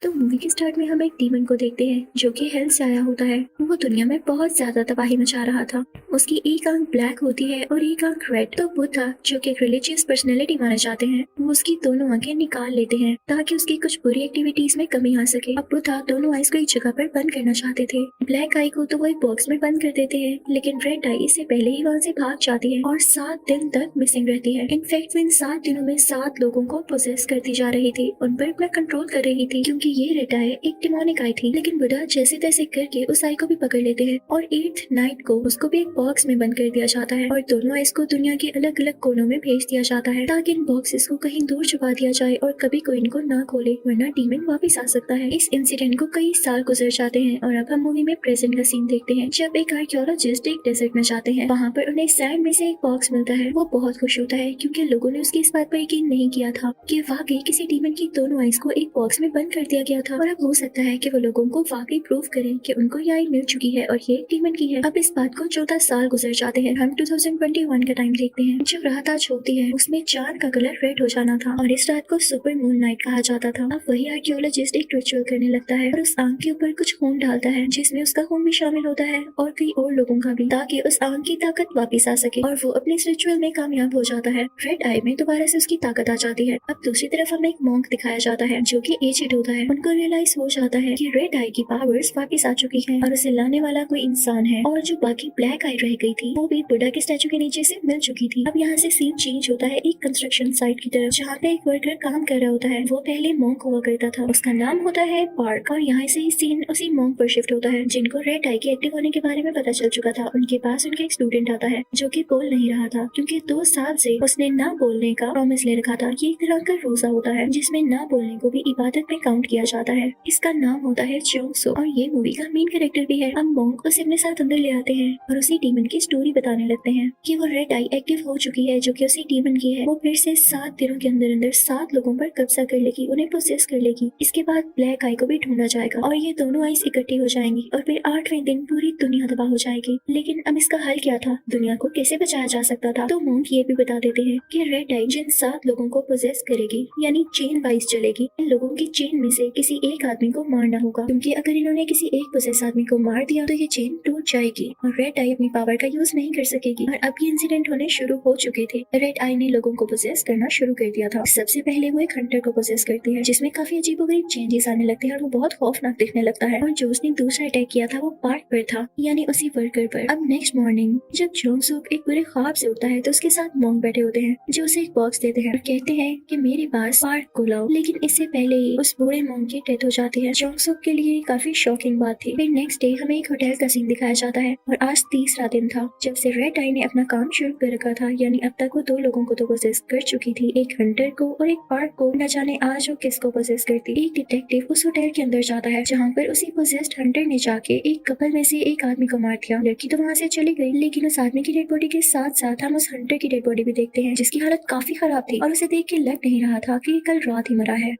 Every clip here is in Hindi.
तो मूवी के स्टार्ट में हम एक डीमन को देखते हैं जो कि हेल से आया होता है। वो दुनिया में बहुत ज्यादा तबाही मचा रहा था। उसकी एक आंख ब्लैक होती है और एक आंख रेड। तो बुद्धा जो कि एक रिलीजियस पर्सनैलिटी माने जाते हैं, वो उसकी दोनों आंखें निकाल लेते हैं ताकि उसकी कुछ बुरी एक्टिविटीज में कमी आ सके। अब बुद्धा दोनों आईज को एक जगह पर बंद करना चाहते थे। ब्लैक आई को तो वो एक बॉक्स में बंद कर देते हैं, लेकिन रेड आई इससे पहले ही वहाँ से भाग जाती है और 7 दिन तक मिसिंग रहती है। इनफैक्ट वो इन 7 दिनों में 7 लोगों को पोजेस करती जा रही थी, उन पर अपना कंट्रोल कर रही थी, क्योंकि ये रेड आई एक डिमोनिक आई थी। लेकिन बुद्धा जैसे तैसे करके उस आई को भी पकड़ लेते हैं और 8th नाइट को उसको भी एक बॉक्स में बंद कर दिया जाता है और दोनों आइस को दुनिया के अलग अलग कोनों में भेज दिया जाता है ताकि इन बॉक्सेस को कहीं दूर छुपा दिया जाए और कभी कोई इनको ना खोले, वरना डीमन वापस आ सकता है। इस इंसिडेंट को कई साल गुजर जाते हैं और अब हम मूवी में प्रेजेंट का सीन देखते हैं जब एक आर्कियोलॉजिस्ट एक डेजर्ट में जाते हैं। वहाँ पर उन्हें सैंड में से एक बॉक्स मिलता है। वो बहुत खुश होता है क्योंकि लोगों ने उसकी इस बात पर यकीन नहीं किया था कि वाकई किसी डीमन की दोनों आइस को एक बॉक्स में बंद कर दिया गया था। और अब हो सकता है कि वो लोगों को वाकई प्रूव करें कि उनको ये आई मिल चुकी है और ये एक डीमन की है। अब इस बात को 14 साल गुजर जाते हैं। हम 2021 का टाइम देखते हैं। जब रात आज होती है उसमें चांद का कलर रेड हो जाना था और इस रात को सुपर मून नाइट कहा जाता था। अब वही आर्कियोलॉजिस्ट एक रिचुअल करने लगता है और उस आंख के ऊपर कुछ खून डालता है जिसमें उसका खून भी शामिल होता है और कई और लोगों का भी, ताकि उस आंख की ताकत वापस आ सके और वो अपने इस रिचुअल में कामयाब हो जाता है। रेड आई में दोबारा से उसकी ताकत आ जाती है। अब दूसरी तरफ हमें एक मॉन्क दिखाया जाता है जो कि एजेड होता है। उनको रियलाइज हो जाता है कि रेड आई की पावर्स वापस आ चुकी है और उसे लाने वाला कोई इंसान है और जो बाकी ब्लैक आई रह गई थी वो भी बुद्धा के स्टैचू के नीचे से मिल चुकी थी। अब यहाँ से सीन चेंज होता है एक कंस्ट्रक्शन साइट की तरफ जहाँ पे एक वर्कर काम कर रहा होता है। वो पहले मॉन्क हुआ करता था, उसका नाम होता है पार्क, और यहाँ से ही सीन उसी मॉन्क पर शिफ्ट होता है जिनको रेड आई के एक्टिव होने के बारे में पता चल चुका था। उनके पास उनका एक स्टूडेंट आता है जो कि बोल नहीं रहा था क्योंकि 2 साल से उसने ना बोलने का प्रॉमिस ले रखा था। ये एक तरह का रोजा होता है जिसमें ना बोलने को भी इबादत में काउंट किया जाता है। इसका नाम होता है चोंगसो और ये मूवी का मेन कैरेक्टर भी है। अब मॉन्क उसे अपने साथ अंदर ले आते हैं और उसी डीमन की स्टोरी बताने लगते हैं कि वो रेड आई एक्टिव हो चुकी है जो कि उसी डीमन की है। वो फिर से 7 दिनों के अंदर अंदर 7 लोगों पर कब्जा कर लेगी, उन्हें प्रोसेस कर लेगी। इसके बाद ब्लैक आई को भी ढूंढा जाएगा और ये दोनों आईज इकट्ठी हो जाएंगी और फिर 8वें दिन पूरी दुनिया तबाह हो जाएगी। लेकिन अब इसका हल क्या था, दुनिया को कैसे बचाया जा सकता था? तो मॉन्क ये भी बता देते हैं कि रेड आई जिन 7 लोगों को पोजेस करेगी यानी चेन वाइज चलेगी, इन लोगों की चेन में से किसी एक आदमी को मारना होगा, क्योंकि अगर इन्होंने किसी एक पोजेस आदमी को मार दिया तो ये चेन टूट जाएगी और रेड आई अपनी पावर का यूज नहीं कर सकेगी। और अब ये इंसिडेंट होने शुरू हो चुके थे। रेड आई ने लोगों को पोजेस करना शुरू कर दिया था। सबसे पहले वो एक हंटर को पोजेस करती है जिसमें काफी अजीबोगरीब चेंजेस आने लगते हैं और वो बहुत खौफनाक दिखने लगता है। और जो उसने दूसरा अटैक किया था वो पार्क पर था, यानी उसी वर्कर पर। अब नेक्स्ट मॉर्निंग जब जोंगसुक एक बुरे ख्वाब से उठता है तो उसके साथ मॉन्क बैठे होते हैं जो उसे एक बॉक्स देते हैं और कहते हैं कि मेरे पास पार्क को लाओ। लेकिन इससे पहले ही उस बूढ़े मॉन्क की डेथ हो जाती है। जोंगसुक के लिए काफी शॉकिंग बात थी। फिर नेक्स्ट डे हमें एक होटल का सीन दिखाया जाता है और आज तीसरा दिन था जब से रेड आई ने अपना काम शुरू कर रखा था, यानी अब तक वो 2 लोगों को तो पोजेस कर चुकी थी, एक हंटर को और एक पार्क को। न जाने आज वो किसको पोजेस करती। एक डिटेक्टिव उस होटल के अंदर जाता है जहाँ पर उसी पोजेस्ड हंटर ने जाके एक कपल में से एक आदमी को मार दिया। लड़की तो वहाँ से चली गई, लेकिन उस आदमी की डेड बॉडी के साथ साथ हम उस हंटर की डेड बॉडी भी देखते हैं जिसकी हालत काफी खराब थी और उसे देख के लग नहीं रहा था कि ये कल रात ही मरा है।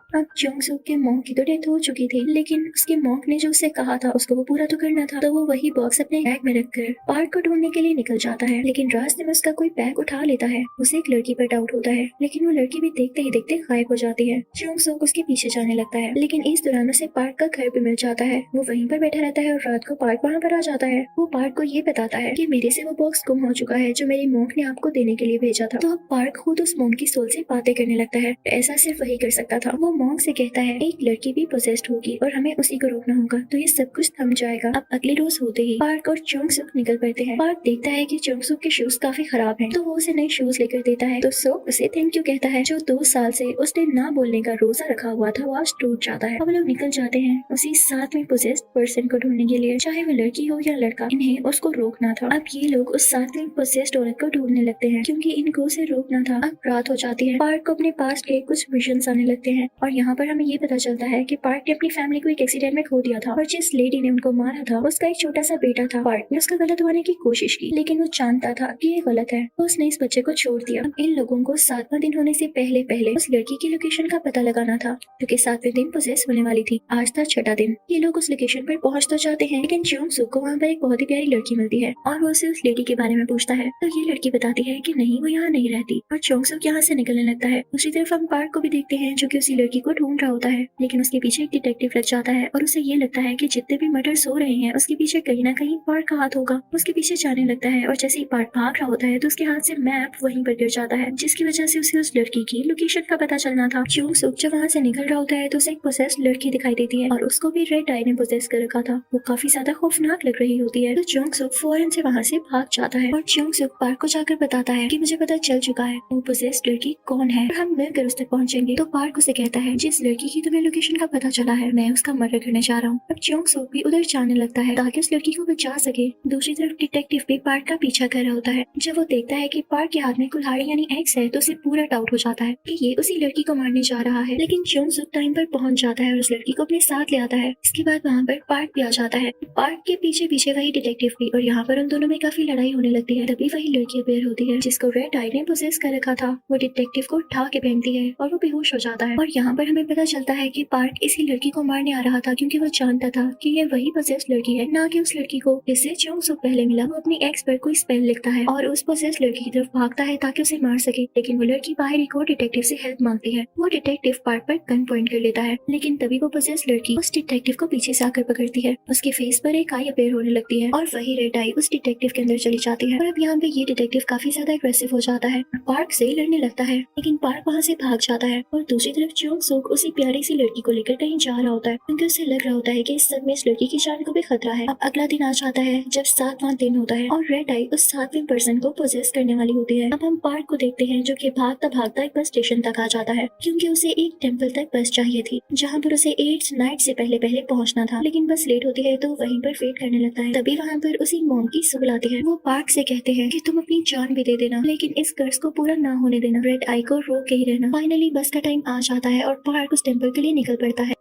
अब जोंगसुक के मॉन्क की तो डेथ हो चुकी थी, लेकिन उसके मॉन्क ने जो उसे कहा था उसको वो पूरा तो करना था। तो वो वही बॉक्स अपने बैग में रखकर पार्क को ढूंढने के लिए निकल जाता है, लेकिन रास्ते में उसका कोई बैग उठा लेता है। उसे एक लड़की पर डाउट होता है, लेकिन वो लड़की भी देखते ही देखते गायब हो जाती है। जोंगसुक उसके पीछे जाने लगता है, लेकिन इस दौरान उसे पार्क का घर भी मिल जाता है। वो वहीं पर बैठा रहता है और रात को पार्क वहाँ पर आ जाता है। वो पार्क को ये बताता है कि मेरे से वो बॉक्स गुम हो चुका है जो मेरे मॉन्क ने आपको देने के लिए भेजा था। तो अब पार्क खुद उस मॉन्क की सोल से बातें करने लगता है। ऐसा सिर्फ वही कर सकता था। वो मॉन्क से कहता है एक लड़की भी पोजेस्ड होगी और हमें उसी को रोकना होगा तो ये सब कुछ थम जाएगा। अब अगले रोज होते ही पार्क और जोंगसुक निकल पड़ते हैं। पार्क देखता है कि जोंगसुक के शूज काफी खराब हैं, तो वो उसे नए शूज लेकर देता है। तो सोक उसे थैंक यू कहता है। जो 2 साल से उसने ना बोलने का रोजा रखा हुआ था वो आज टूट जाता है। अब लोग निकल जाते हैं उसी 7वें पोजेस्ड पर्सन को ढूंढने के लिए, चाहे वो लड़की हो या लड़का, इन्हें उसको रोकना था। अब ये लोग उस 7वें पोजेस्ड औरत को ढूंढने लगते हैं क्योंकि इनको उसे रोकना था। अब रात हो जाती है। पार्क को अपने पास के कुछ विजन्स आने लगते हैं और यहाँ पर हमें ये पता चलता है कि पार्क ने अपनी फैमिली को एक एक्सीडेंट में खो दिया था और जिस लेडी ने उनको मारा था उसका एक छोटा सा बेटा था। पार्क ने उसका गलत होने की कोशिश की, लेकिन वो जानता था कि ये गलत है, तो उसने इस बच्चे को छोड़ दिया। अब इन लोगों को 7वां दिन होने से पहले पहले उस लड़की की लोकेशन का पता लगाना था क्योंकि 7वें दिन पोजेस होने वाली थी। आज था 6वां दिन। ये लोग उस लोकेशन पर पहुंच तो जाते हैं, लेकिन जोंगसुक को वहाँ पर एक बहुत ही प्यारी लड़की मिलती है और वो उसे उस लेडी के बारे में पूछता है। तो ये लड़की बताती है कि नहीं, वो यहाँ नहीं रहती और जोंगसुक यहाँ से निकलने लगता है। दूसरी तरफ हम पार्क को भी देखते हैं जो कि उसी लड़की को ढूंढ रहा होता है, लेकिन उसके पीछे एक डिटेक्टिव लग जाता है और उसे ये लगता है कि जितने भी मर्डर हो रहे हैं उसके पीछे कहीं ना कहीं पार्क का हाथ होगा। उसके पीछे जाने लगता है और जैसे ही पार्क भाग रहा होता है तो उसके हाथ से मैप वहीं पर गिर जाता है, जिसकी वजह से उसे उस लड़की की लोकेशन का पता चलना था। चोंग सुक जब वहाँ से निकल रहा होता है तो उसे एक पोसेस्ड लड़की दिखाई देती है और उसको भी रेड आई ने पोसेस कर रखा था। वो काफी ज्यादा खौफनाक लग रही होती है तो चोंग सुक फौरन से वहाँ से भाग जाता है और चोंग सुक पार्क को जाकर बताता है कि मुझे पता चल चुका है वो पोसेस्ड लड़की कौन है और हम मिलकर उस तक पहुंचेंगे। तो पार्क उसे कहता है जिस लड़की की तुम्हें लोकेशन का पता चला है मैं उसका मर्डर करने जा रहा हूँ। अब चोंग सुक भी उधर जाने लगता है ताकि उस लड़की को बचा सके। दूसरी तरफ डिटेक्टिव भी पार्क का पीछा कर रहा होता है। जब वो देखता है कि पार्क के हाथ में कुल्हाड़ी यानी एक्स है तो उसे पूरा डाउट हो जाता है कि ये उसी लड़की को मारने जा रहा है। लेकिन चोंग सुक टाइम पर पहुंच जाता है और उस लड़की को अपने साथ ले आता है। इसके बाद वहाँ पर पार्क भी आ जाता है। पार्क के पीछे पीछे वही डिटेक्टिव भी, और यहाँ पर उन दोनों में काफी लड़ाई होने लगती है। तभी वही लड़की अपेयर होती है जिसको रेड आई ने पोसेस कर रखा था। वो डिटेक्टिव को उठा के पहनती है और वो बेहोश हो जाता है। और यहाँ पर हमें पता चलता है कि पार्क इसी लड़की को मारने आ रहा था क्योंकि वो जानता था कि ये वही पोसेस लड़की है, ना कि उस लड़की को जिससे चोंग सुक पहले मिला। वो अपनी एक्स पर कोई स्पेल लिखता है और उस पोसेस लड़की की तरफ भागता है ताकि उसे मार सके, लेकिन वो लड़की बाहर एक और डिटेक्टिव से हेल्प मांगती है। वो डिटेक्टिव पार्क पर गन पॉइंट कर लेता है, लेकिन तभी वो पोसेस लड़की उस डिटेक्टिव को पीछे से आकर पकड़ती है। उसके फेस पर एक आई अपेयर होने लगती है और वही रेड आई उस डिटेक्टिव के अंदर चली जाती है। और अब यहाँ पे ये डिटेक्टिव काफी ज्यादा एग्रेसिव हो जाता है, पार्क से लड़ने लगता है, लेकिन पार्क वहाँ से भाग जाता है। और दूसरी तरफ चोंग सुक उसी प्यारी सी लड़की को लेकर कहीं जा रहा होता है क्योंकि उसे लग रहा होता है कि इस सब में इस लड़की की जान को भी खतरा है। अब अगला दिन आ जाता है जब 7वां दिन होता है और रेड आई उस 7वें पर्सन को पोजेस करने वाली होती है। अब हम पार्क को देखते हैं जो कि भागता भागता एक बस स्टेशन तक आ जाता है क्योंकि उसे एक टेम्पल तक बस चाहिए थी जहाँ पर उसे 8 नाइट से पहले पहले पहुंचना था, लेकिन बस लेट होती है तो वहीं पर वेट करने लगता है। तभी वहाँ पर उसी मॉम की सुबह आती है। वो पार्क से कहते हैं कि तुम अपनी जान भी दे देना लेकिन इस कर्ज को पूरा ना होने देना, रेड आई को रोक के ही रहना। फाइनली बस का टाइम आ जाता है और पार्क उस टेम्पल के लिए निकल पड़ता है।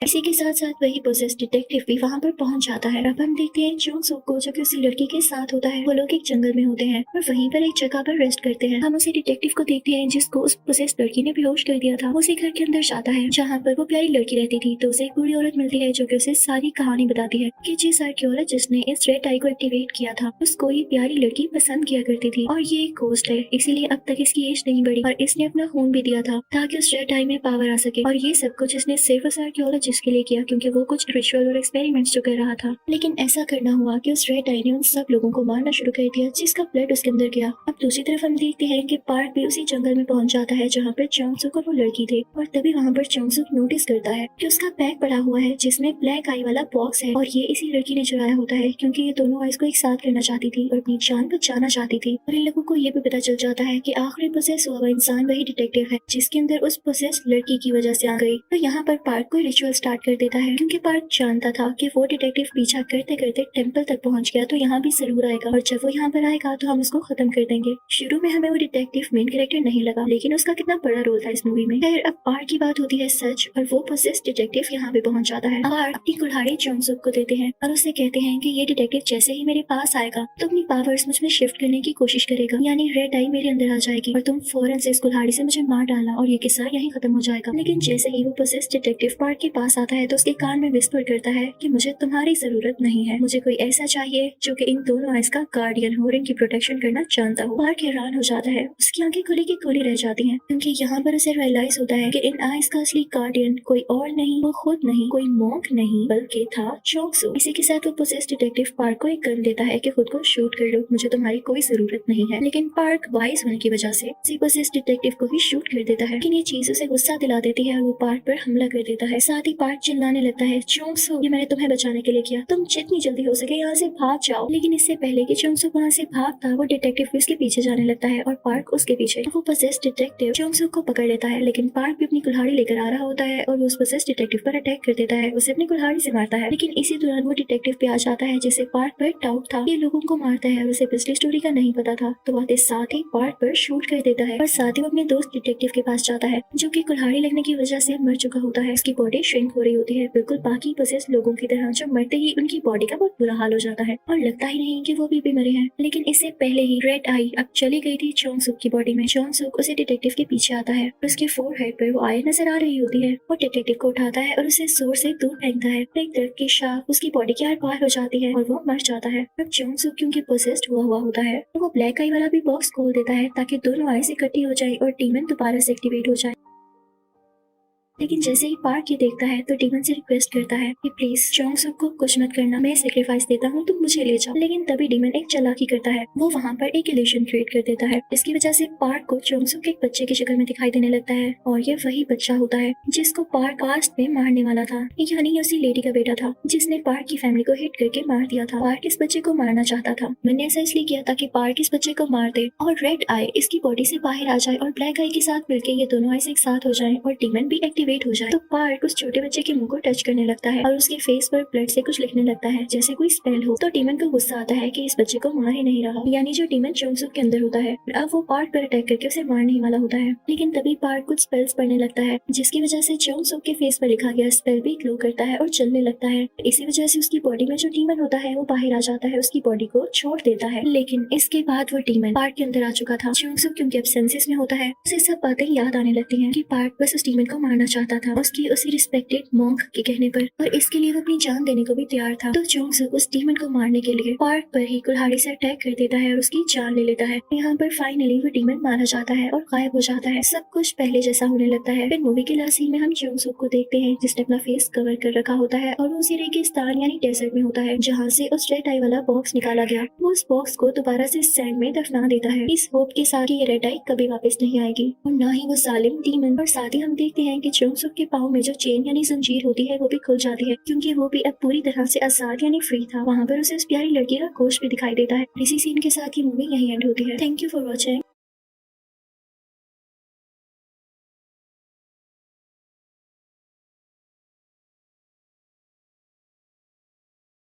इसी के साथ साथ वही पोसेस डिटेक्टिव भी वहाँ पर पहुंच जाता है। अब हम देखते हैं चोंग सुक को जो कि उसी लड़की के साथ होता है। वो लोग एक जंगल में होते हैं और वहीं पर एक जगह पर रेस्ट करते हैं। हम उसी डिटेक्टिव को देखते हैं जिसको उस पोसेस लड़की ने बेहोश कर दिया था। वो उसी घर के अंदर जाता है जहाँ पर वो प्यारी लड़की रहती थी तो उसे एक बूढ़ी औरत मिलती है जो कि उसे सारी कहानी बताती है कि जिस आर्कियोलॉजिस्ट ने इस रेड आई को एक्टिवेट किया था उसको ये प्यारी लड़की पसंद किया करती थी और ये एक घोस्ट है, इसीलिए अब तक इसकी एज नहीं बढ़ी और इसने अपना खून भी दिया था ताकि उस रेड आई में पावर आ सके। और ये सब कुछ इसने सिर्फ उस आर्कियोलॉजिस्ट के लिए किया क्योंकि वो कुछ रिचुअल और एक्सपेरिमेंट्स जो कर रहा था। लेकिन ऐसा करना हुआ कि उस रेड आई ने उन सब लोगों को मारना शुरू कर दिया जिसका ब्लड उसके अंदर गया। अब दूसरी तरफ हम देखते हैं कि पार्क भी उसी जंगल में पहुंच जाता है जहाँ पर चोंग सुक और वो लड़की थे। और तभी वहाँ पर चोंग सुक नोटिस करता है कि उसका बैग पड़ा हुआ है जिसमें ब्लैक आई वाला बॉक्स है और ये इसी लड़की ने चुराया होता है क्योंकि ये दोनों आइस को एक साथ करना चाहती थी और अपनी जान बचाना चाहती थी। और इन लोगों को ये भी पता चल जाता है कि आखिरी पोसेस हुआ इंसान वही डिटेक्टिव है जिसके अंदर उस पोसेस लड़की की वजह से आ गई। तो यहाँ पर पार्क कोई रिचुअल स्टार्ट कर देता है क्योंकि पार्क जानता था कि वो डिटेक्टिव पीछा करते करते टेम्पल तक पहुंच गया तो यहाँ भी जरूर आएगा और जब वो यहाँ पर आएगा तो हम उसको खत्म कर देंगे। शुरू में हमें वो डिटेक्टिव मेन कैरेक्टर नहीं लगा लेकिन उसका कितना बड़ा रोल था इस मूवी में। फिर अब पार्क की बात होती है सच और वो पोसेस डिटेक्टिव यहाँ पे पहुंच जाता है। पार्क अपनी कुल्हाड़ी चोंग सुक को देते हैं और उससे कहते हैं कि ये डिटेक्टिव जैसे ही मेरे पास आएगा तो अपनी पावर्स मुझ में शिफ्ट करने की कोशिश करेगा, यानी रेड आई मेरे अंदर आ जाएगी और तुम फौरन से इस कुल्हाड़ी से मुझे मार डालना और ये किस्सा यहीं खत्म हो जाएगा। लेकिन जैसे ही वो पोसेस डिटेक्टिव पार्क के पास आता है तो उसके कान में विस्पर करता है कि मुझे तुम्हारी जरूरत नहीं है, मुझे कोई ऐसा चाहिए जो कि इन दोनों आइस का गार्डियन हो और इनकी प्रोटेक्शन करना जानता हो। पार्क हैरान हो जाता है, उसकी आंखें खुली की खुली रह जाती हैं क्योंकि यहाँ पर उसे रियलाइज होता है कि इन आइस का असली गार्डियन कोई और नहीं, वो खुद नहीं, कोई मॉन्क नहीं बल्कि था चोंग सुक। इसी के साथ वो पोसेस डिटेक्टिव पार्क को एक गन देता है कि खुद को शूट कर लो, मुझे तुम्हारी कोई जरूरत नहीं है। लेकिन पार्क वाइज होने की वजह से उसी पोसेस डिटेक्टिव को ही शूट कर देता है। लेकिन ये चीज उसे गुस्सा दिला देती है और वो पार्क पर हमला कर देता है। साथ ही पार्क चिल्लाने लगता है, चोंग सुक ये मैंने तुम्हें बचाने के लिए किया, तुम जितनी जल्दी हो सके यहाँ से भाग जाओ। लेकिन इससे पहले कि चोंग सुक वहाँ से भागता वो डिटेक्टिव उसके पीछे जाने लगता है और पार्क उसके पीछे। वो पोसेस डिटेक्टिव चोंग सुक को पकड़ लेता है लेकिन पार्क भी अपनी कुल्हाड़ी लेकर आ रहा होता है और वो उस पोसेस डिटेक्टिव पर अटैक कर देता है, उसे अपनी कुल्हाड़ी से मारता है। लेकिन इसी दौरान वो डिटेक्टिव पे आ जाता है जिसे पार्क पर डाउट था, ये लोगों को मारता है और उसे पिछली स्टोरी का नहीं पता था, तो आते साथ ही पार्क पर शूट कर देता है और साथ ही वो अपने दोस्त डिटेक्टिव के पास जाता है जो कि कुल्हाड़ी लगने की वजह से मर चुका होता है। उसकी बॉडी श्रिंक हो रही होती है बिल्कुल बाकी पोसेस लोगों की तरह, जो मरते ही उनकी बॉडी का बहुत बुरा हाल हो जाता है और लगता ही नहीं कि वो भी मरे हैं। लेकिन इससे पहले ही रेड आई अब चली गई थी चोंग सुक की बॉडी में। चोंग सुक उसे डिटेक्टिव के पीछे आता है और उसके फोरहेड पर वो आई नजर आ रही होती है। वो डिटेक्टिव को उठाता है और उसे जोर से दूर फेंकता है, एक दर्द की शाख उसकी बॉडी के आर पार हो जाती है और वो मर जाता है। अब चोंग सुक क्योंकि पोसेस्ड हुआ होता है तो वो ब्लैक आई वाला भी बॉक्स खोल देता है ताकि दोनों आईज इकट्ठी हो जाए और डीमन दोबारा से एक्टिवेट हो जाए। लेकिन जैसे ही पार्क ये देखता है तो डीमन से रिक्वेस्ट करता है कि प्लीज जोंगसुक को कुछ मत करना, मैं सेक्रीफाइस देता हूँ, तुम मुझे ले जाओ। लेकिन तभी डीमन एक चालाकी करता है, वो वहाँ पर एक इल्यूजन क्रिएट कर देता है, इसकी वजह से पार्क को जोंगसुक के एक बच्चे की शक्ल में दिखाई देने लगता है और ये वही बच्चा होता है जिसको पार्क पास्ट में मारने वाला था, यानी ये उसी लेडी का बेटा था जिसने पार्क की फैमिली को हिट करके मार दिया था। पार्क इस बच्चे को मारना चाहता था, मैंने ऐसा इसलिए किया था कि पार्क इस बच्चे को मार दे और रेड आई इसकी बॉडी से बाहर आ जाए और ब्लैक आई के साथ मिलके ये दोनों आईज एक साथ हो जाएं और डीमन भी एक्टिवेट हो जाए। तो पार्क उस छोटे बच्चे के मुंह को टच करने लगता है और उसके फेस पर ब्लड से कुछ लिखने लगता है जैसे कोई स्पेल हो। तो डीमन को गुस्सा आता है कि इस बच्चे को मार ही नहीं रहा, यानी जो डीमन जोंगसुक के अंदर होता है अब वो पार्क पर अटैक करके उसे मारने ही वाला होता है। लेकिन तभी पार्क कुछ स्पेल्स पढ़ने लगता है जिसकी वजह से जोंगसुक के फेस पर लिखा गया स्पेल भी ग्लो करता है और चलने लगता है। इसी वजह से उसकी बॉडी में जो डीमन होता है वो बाहर आ जाता है, उसकी बॉडी को छोड़ देता है। लेकिन इसके बाद वो डीमन पार्क के अंदर आ चुका था। जोंगसुक क्योंकि अब सेंसेस में होता है उसे सब बातें याद आने लगती हैं कि पार्क बस उस डीमन को मारना चाहता था उसकी उसी रिस्पेक्टेड मॉन्क के कहने पर, और इसके लिए वो अपनी जान देने को भी तैयार था। तो जोंगसुक उस डीमन को मारने के लिए पार्क पर ही कुल्हाड़ी से अटैक कर देता है और उसकी जान ले लेता है। यहाँ पर फाइनली वो डीमन मारा जाता है और गायब हो जाता है, सब कुछ पहले जैसा होने लगता है। फिर मूवी के लास्ट सीन में हम जोंगसुक को देखते हैं जिसने अपना फेस कवर कर रखा होता है और वो उसी रेगिस्तान यानी डेजर्ट में होता है जहाँ से उस रेड आई वाला बॉक्स निकाला गया। वो उस बॉक्स को दोबारा से सैंड में दफना देता है इस होप के साथ कि ये रेड आई कभी वापस नहीं आएगी और ना ही वो जालिम डीमन। और साथ ही हम देखते हैं कि जोंगसुक के पाँव में जो चेन यानी जंजीर होती है वो भी खुल जाती है क्योंकि वो भी अब पूरी तरह से आजाद यानी फ्री था। वहाँ पर उसे उस प्यारी लड़की का गोश्त भी दिखाई देता है। इसी सीन के साथ ये मूवी यही एंड होती है। Thank you for watching.